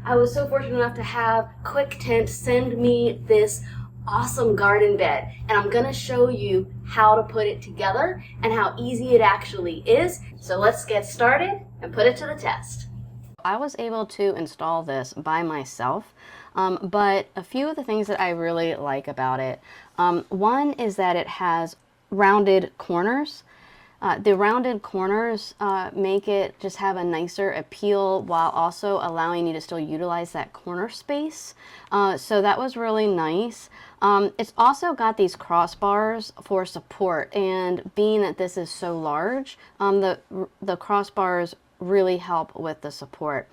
I was so fortunate enough to have Quictent send me this awesome garden bed, and I'm gonna show you how to put it together and how easy it actually is. So let's get started and put it to the test. I was able to install this by myself, but a few of the things that I really like about it, one is that it has rounded corners. The rounded corners make it just have a nicer appeal while also allowing you to still utilize that corner space. So that was really nice. It's also got these crossbars for support, and being that this is so large, the crossbars really help with the support.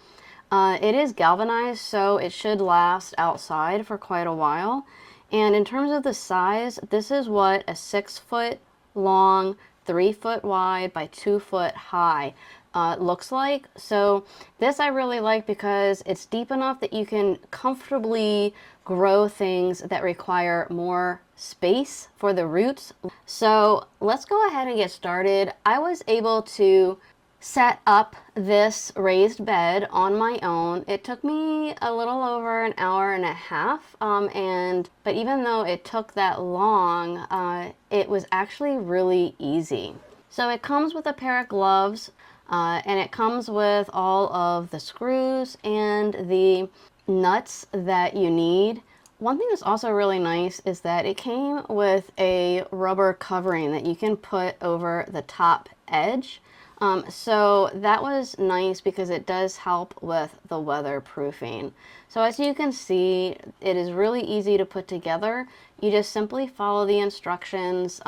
It is galvanized, so it should last outside for quite a while. And in terms of the size, this is what a 6-foot long, 3-foot wide by 2-foot high looks like. So this I really like because it's deep enough that you can comfortably grow things that require more space for the roots. So let's go ahead and get started. I was able to set up this raised bed on my own. It took me a little over an hour and a half, but even though it took that long, it was actually really easy. So it comes with a pair of gloves, and it comes with all of the screws and the nuts that you need. One thing that's also really nice is that it came with a rubber covering that you can put over the top edge. So that was nice because it does help with the weatherproofing. So as you can see, it is really easy to put together. You just simply follow the instructions.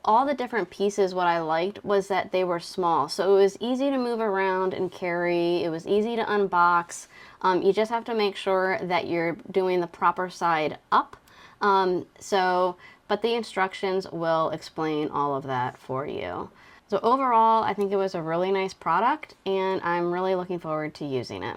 All the different pieces, what I liked was that they were small. So it was easy to move around and carry. It was easy to unbox. You just have to make sure that you're doing the proper side up. But the instructions will explain all of that for you. So overall, I think it was a really nice product, and I'm really looking forward to using it.